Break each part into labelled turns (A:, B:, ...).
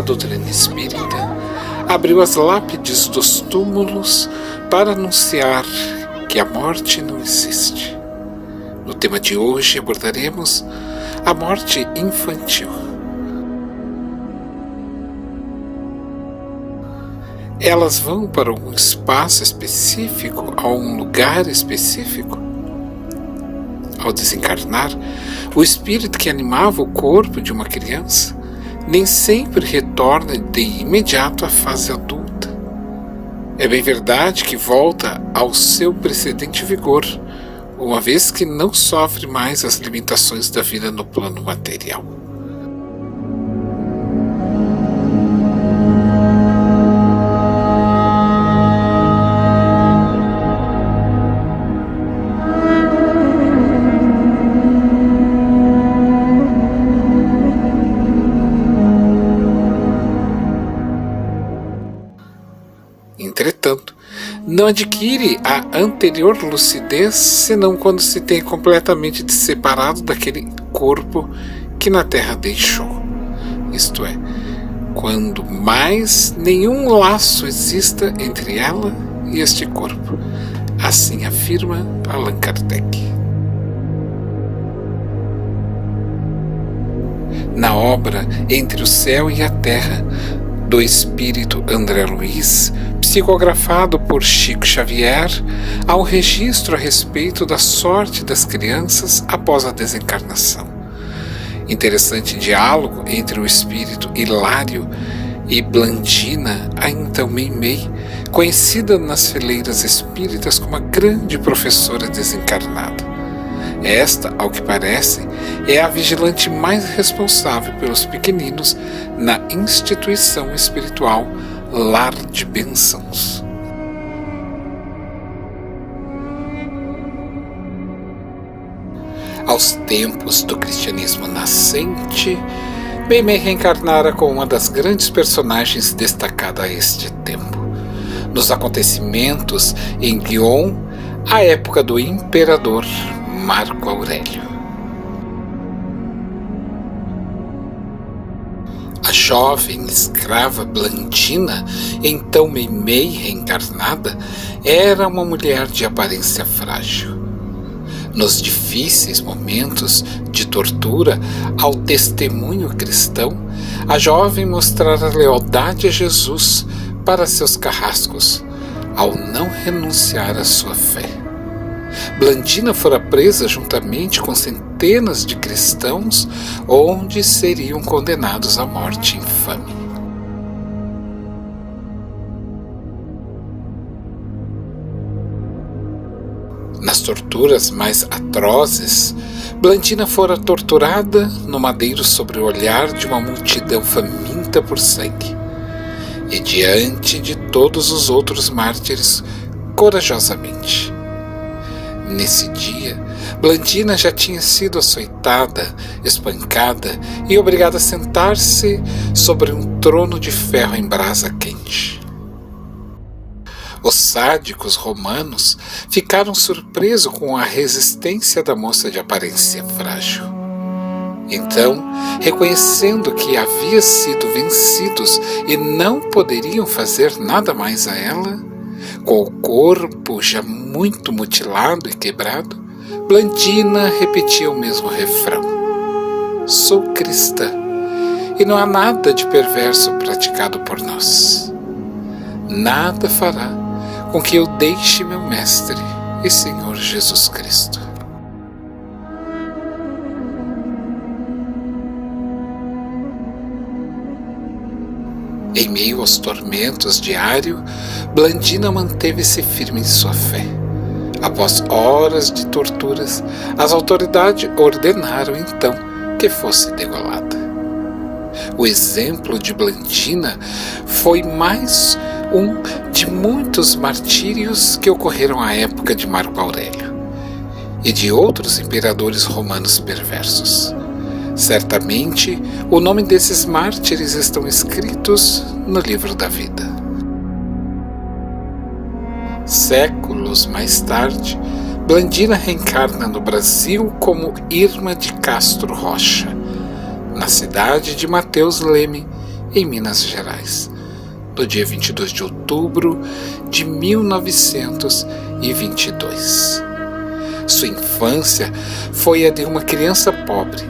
A: a doutrina espírita abriu as lápides dos túmulos para anunciar que a morte não existe. No tema de hoje abordaremos a morte infantil. Elas vão para algum espaço específico, a um lugar específico? Ao desencarnar, o espírito que animava o corpo de uma criança nem sempre retorna de imediato à fase adulta. É bem verdade que volta ao seu precedente vigor, uma vez que não sofre mais as limitações da vida no plano material. Entretanto, não adquire a anterior lucidez senão quando se tem completamente separado daquele corpo que na Terra deixou. Isto é, quando mais nenhum laço exista entre ela e este corpo. Assim afirma Allan Kardec. Na obra Entre o Céu e a Terra, do espírito André Luiz, psicografado por Chico Xavier, há um registro a respeito da sorte das crianças após a desencarnação. Interessante diálogo entre o espírito Hilário e Blandina, a então Meimei, conhecida nas fileiras espíritas como a grande professora desencarnada. Esta, ao que parece, é a vigilante mais responsável pelos pequeninos na instituição espiritual Lar de Bênçãos. Aos tempos do cristianismo nascente, Meimei reencarnara com uma das grandes personagens destacada a este tempo. Nos acontecimentos em Lyon, à época do imperador Marco Aurélio. A jovem escrava Blandina, então Meimei reencarnada, era uma mulher de aparência frágil. Nos difíceis momentos de tortura ao testemunho cristão, a jovem mostrara lealdade a Jesus para seus carrascos, ao não renunciar à sua fé. Blandina fora presa juntamente com centenas de cristãos, onde seriam condenados à morte infame. Nas torturas mais atrozes, Blandina fora torturada no madeiro sobre o olhar de uma multidão faminta por sangue, e diante de todos os outros mártires, corajosamente. Nesse dia, Blandina já tinha sido açoitada, espancada e obrigada a sentar-se sobre um trono de ferro em brasa quente. Os sádicos romanos ficaram surpresos com a resistência da moça de aparência frágil. Então, reconhecendo que havia sido vencidos e não poderiam fazer nada mais a ela, com o corpo já muito mutilado e quebrado, Blandina repetia o mesmo refrão: sou cristã, e não há nada de perverso praticado por nós. Nada fará com que eu deixe meu Mestre e Senhor Jesus Cristo. Em meio aos tormentos diários, Blandina manteve-se firme em sua fé. Após horas de torturas, as autoridades ordenaram então que fosse degolada. O exemplo de Blandina foi mais um de muitos martírios que ocorreram à época de Marco Aurélio e de outros imperadores romanos perversos. Certamente, o nome desses mártires estão escritos no livro da vida. Séculos mais tarde, Blandina reencarna no Brasil como Irma de Castro Rocha, na cidade de Mateus Leme, em Minas Gerais, no dia 22 de outubro de 1922. Sua infância foi a de uma criança pobre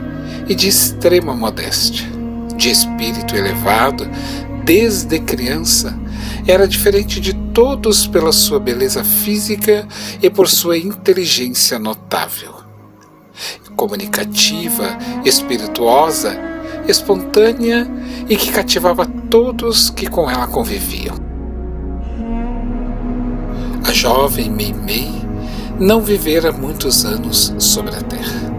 A: e de extrema modéstia. De espírito elevado, desde criança, era diferente de todos pela sua beleza física e por sua inteligência notável. Comunicativa, espirituosa, espontânea e que cativava todos que com ela conviviam. A jovem Meimei não vivera muitos anos sobre a terra.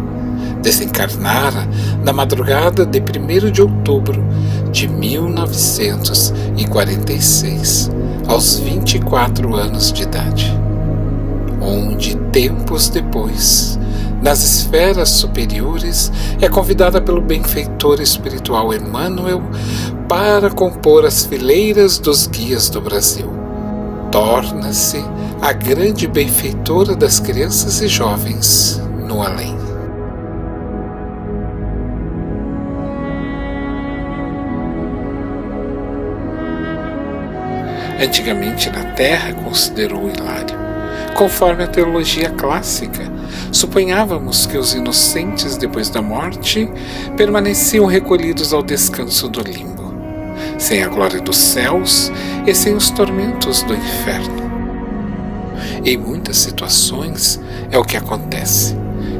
A: Desencarnara na madrugada de 1º de outubro de 1946, aos 24 anos de idade, onde, tempos depois, nas esferas superiores, é convidada pelo benfeitor espiritual Emmanuel para compor as fileiras dos guias do Brasil. Torna-se a grande benfeitora das crianças e jovens no além. Antigamente na Terra, considerou Hilário, conforme a teologia clássica, suponhávamos que os inocentes depois da morte permaneciam recolhidos ao descanso do limbo, sem a glória dos céus e sem os tormentos do inferno. Em muitas situações é o que acontece,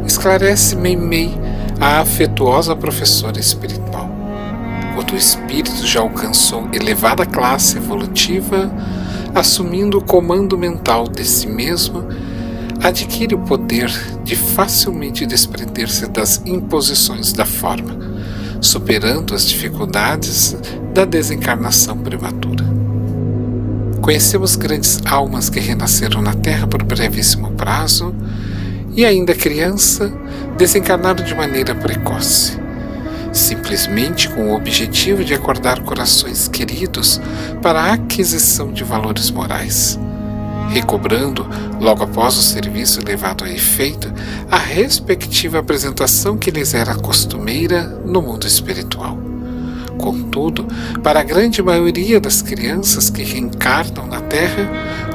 A: esclarece Meimei, a afetuosa professora espiritual. Quando o espírito já alcançou elevada classe evolutiva, assumindo o comando mental de si mesmo, adquire o poder de facilmente desprender-se das imposições da forma, superando as dificuldades da desencarnação prematura. Conhecemos grandes almas que renasceram na Terra por brevíssimo prazo e, ainda criança, desencarnaram de maneira precoce, simplesmente com o objetivo de acordar corações queridos para a aquisição de valores morais, recobrando, logo após o serviço levado a efeito, a respectiva apresentação que lhes era costumeira no mundo espiritual. Contudo, para a grande maioria das crianças que reencarnam na Terra,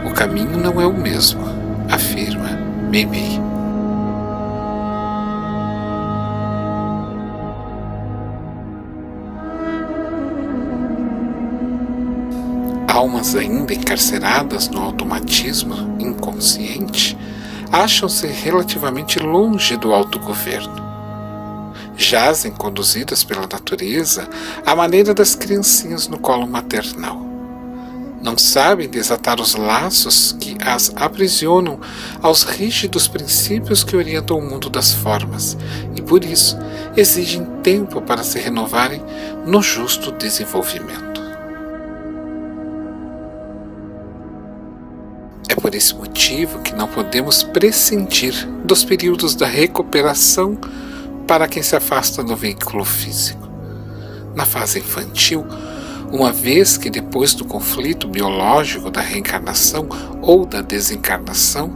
A: o caminho não é o mesmo, afirma Meimei. Almas ainda encarceradas no automatismo inconsciente acham-se relativamente longe do autogoverno. Jazem conduzidas pela natureza à maneira das criancinhas no colo maternal. Não sabem desatar os laços que as aprisionam aos rígidos princípios que orientam o mundo das formas e, por isso, exigem tempo para se renovarem no justo desenvolvimento. É por esse motivo que não podemos prescindir dos períodos da recuperação para quem se afasta do veículo físico. Na fase infantil, uma vez que depois do conflito biológico da reencarnação ou da desencarnação,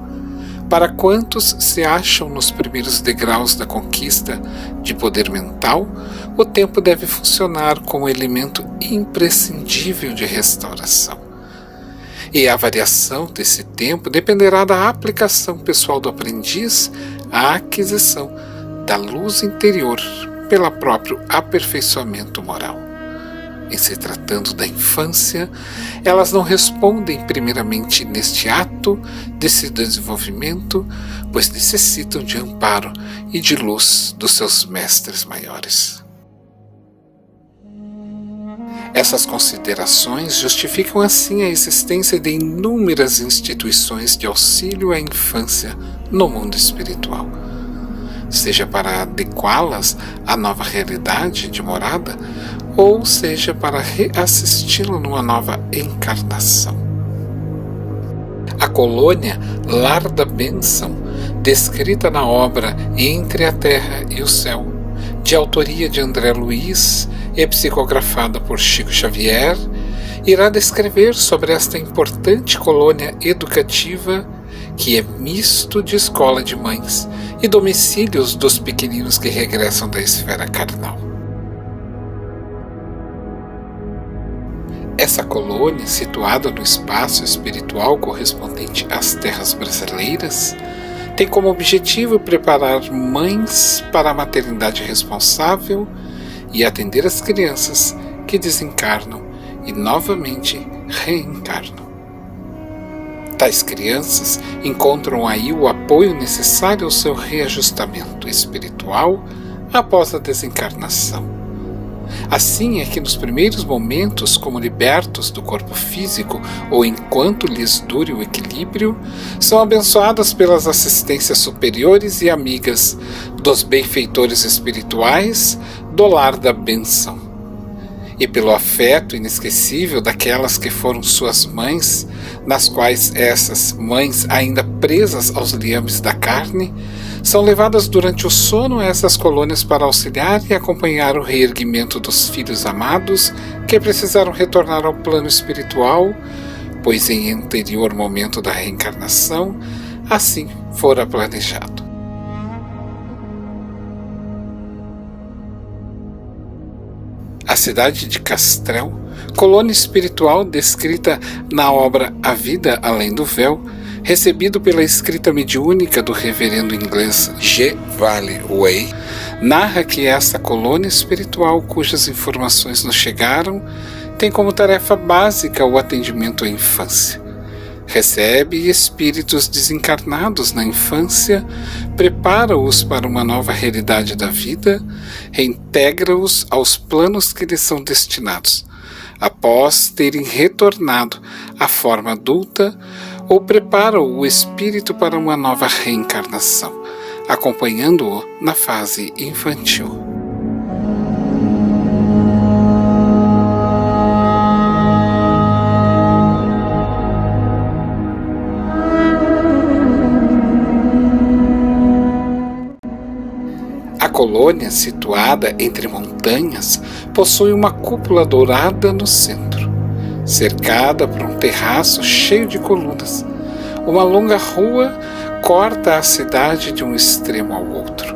A: para quantos se acham nos primeiros degraus da conquista de poder mental, o tempo deve funcionar como elemento imprescindível de restauração. E a variação desse tempo dependerá da aplicação pessoal do aprendiz à aquisição da luz interior pelo próprio aperfeiçoamento moral. Em se tratando da infância, elas não respondem primeiramente neste ato desse desenvolvimento, pois necessitam de amparo e de luz dos seus mestres maiores. Essas considerações justificam assim a existência de inúmeras instituições de auxílio à infância no mundo espiritual, seja para adequá-las à nova realidade de morada, ou seja para reassisti-la numa nova encarnação. A colônia Lar da Bênção, descrita na obra Entre a Terra e o Céu, de autoria de André Luiz e psicografada por Chico Xavier, irá descrever sobre esta importante colônia educativa que é misto de escola de mães e domicílios dos pequeninos que regressam da esfera carnal. Essa colônia, situada no espaço espiritual correspondente às terras brasileiras, tem como objetivo preparar mães para a maternidade responsável e atender as crianças que desencarnam e novamente reencarnam. Tais crianças encontram aí o apoio necessário ao seu reajustamento espiritual após a desencarnação. Assim é que nos primeiros momentos, como libertos do corpo físico ou enquanto lhes dure o equilíbrio, são abençoadas pelas assistências superiores e amigas dos benfeitores espirituais do lar da bênção, e pelo afeto inesquecível daquelas que foram suas mães, nas quais essas mães, ainda presas aos liames da carne, são levadas durante o sono a essas colônias para auxiliar e acompanhar o reerguimento dos filhos amados que precisaram retornar ao plano espiritual, pois em anterior momento da reencarnação, assim fora planejado. A cidade de Castrel, colônia espiritual descrita na obra A Vida Além do Véu, recebido pela escrita mediúnica do reverendo inglês G. Valley Way, narra que essa colônia espiritual, cujas informações nos chegaram, tem como tarefa básica o atendimento à infância. Recebe espíritos desencarnados na infância, prepara-os para uma nova realidade da vida, reintegra-os aos planos que lhes são destinados, após terem retornado à forma adulta, ou prepara o espírito para uma nova reencarnação, acompanhando-o na fase infantil. A colônia, situada entre montanhas, possui uma cúpula dourada no centro, cercada por um terraço cheio de colunas. Uma longa rua corta a cidade de um extremo ao outro,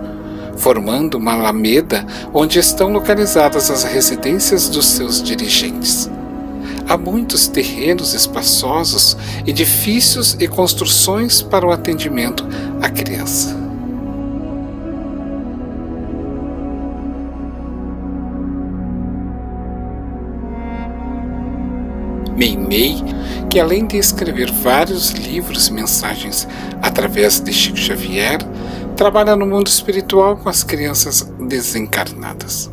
A: formando uma alameda onde estão localizadas as residências dos seus dirigentes. Há muitos terrenos espaçosos, edifícios e construções para o atendimento à criança. Meimei, que além de escrever vários livros e mensagens através de Chico Xavier, trabalha no mundo espiritual com as crianças desencarnadas.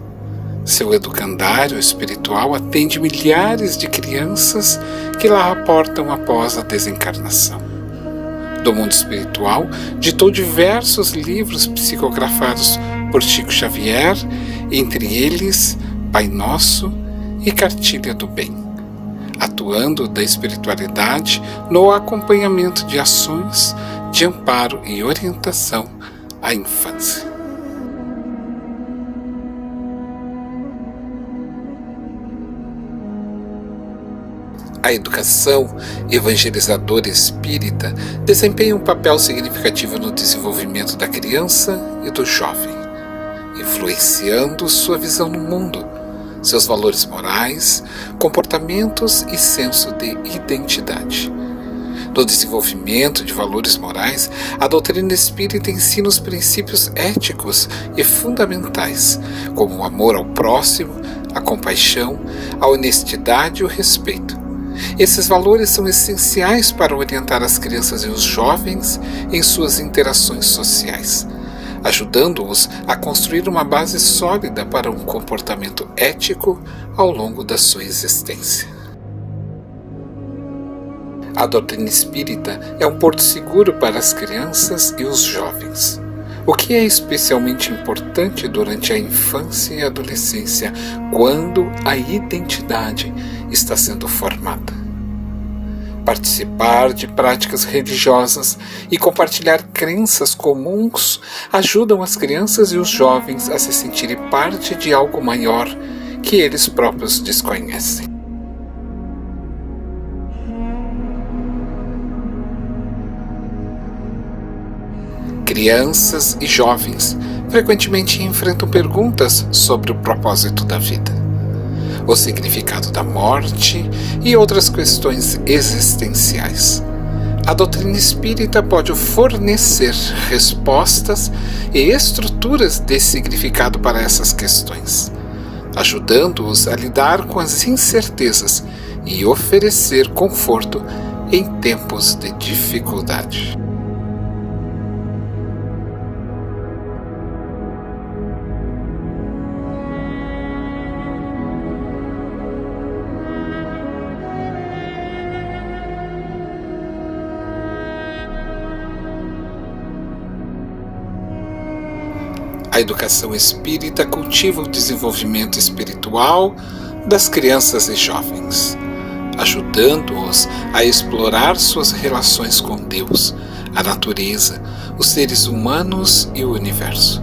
A: Seu educandário espiritual atende milhares de crianças que lá aportam após a desencarnação. Do mundo espiritual, ditou diversos livros psicografados por Chico Xavier, entre eles Pai Nosso e Cartilha do Bem, atuando da espiritualidade no acompanhamento de ações de amparo e orientação à infância. A educação evangelizadora espírita desempenha um papel significativo no desenvolvimento da criança e do jovem, influenciando sua visão no mundo, seus valores morais, comportamentos e senso de identidade. No desenvolvimento de valores morais, a doutrina espírita ensina os princípios éticos e fundamentais, como o amor ao próximo, a compaixão, a honestidade e o respeito. Esses valores são essenciais para orientar as crianças e os jovens em suas interações sociais, ajudando-os a construir uma base sólida para um comportamento ético ao longo da sua existência. A doutrina espírita é um porto seguro para as crianças e os jovens, o que é especialmente importante durante a infância e adolescência, quando a identidade está sendo formada. Participar de práticas religiosas e compartilhar crenças comuns ajudam as crianças e os jovens a se sentirem parte de algo maior que eles próprios desconhecem. Crianças e jovens frequentemente enfrentam perguntas sobre o propósito da vida. o significado da morte e outras questões existenciais. A doutrina espírita pode fornecer respostas e estruturas de significado para essas questões, ajudando-os a lidar com as incertezas e oferecer conforto em tempos de dificuldade. A educação espírita cultiva o desenvolvimento espiritual das crianças e jovens, ajudando-os a explorar suas relações com Deus, a natureza, os seres humanos e o universo.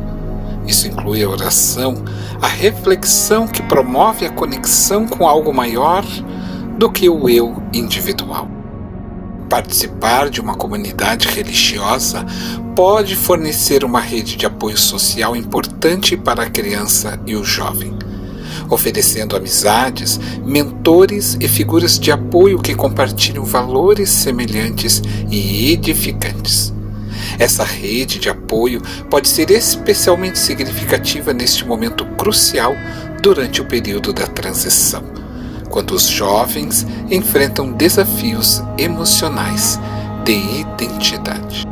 A: Isso inclui a oração, a reflexão que promove a conexão com algo maior do que o eu individual. Participar de uma comunidade religiosa pode fornecer uma rede de apoio social importante para a criança e o jovem, oferecendo amizades, mentores e figuras de apoio que compartilham valores semelhantes e edificantes. Essa rede de apoio pode ser especialmente significativa neste momento crucial durante o período da transição, quando os jovens enfrentam desafios emocionais de identidade.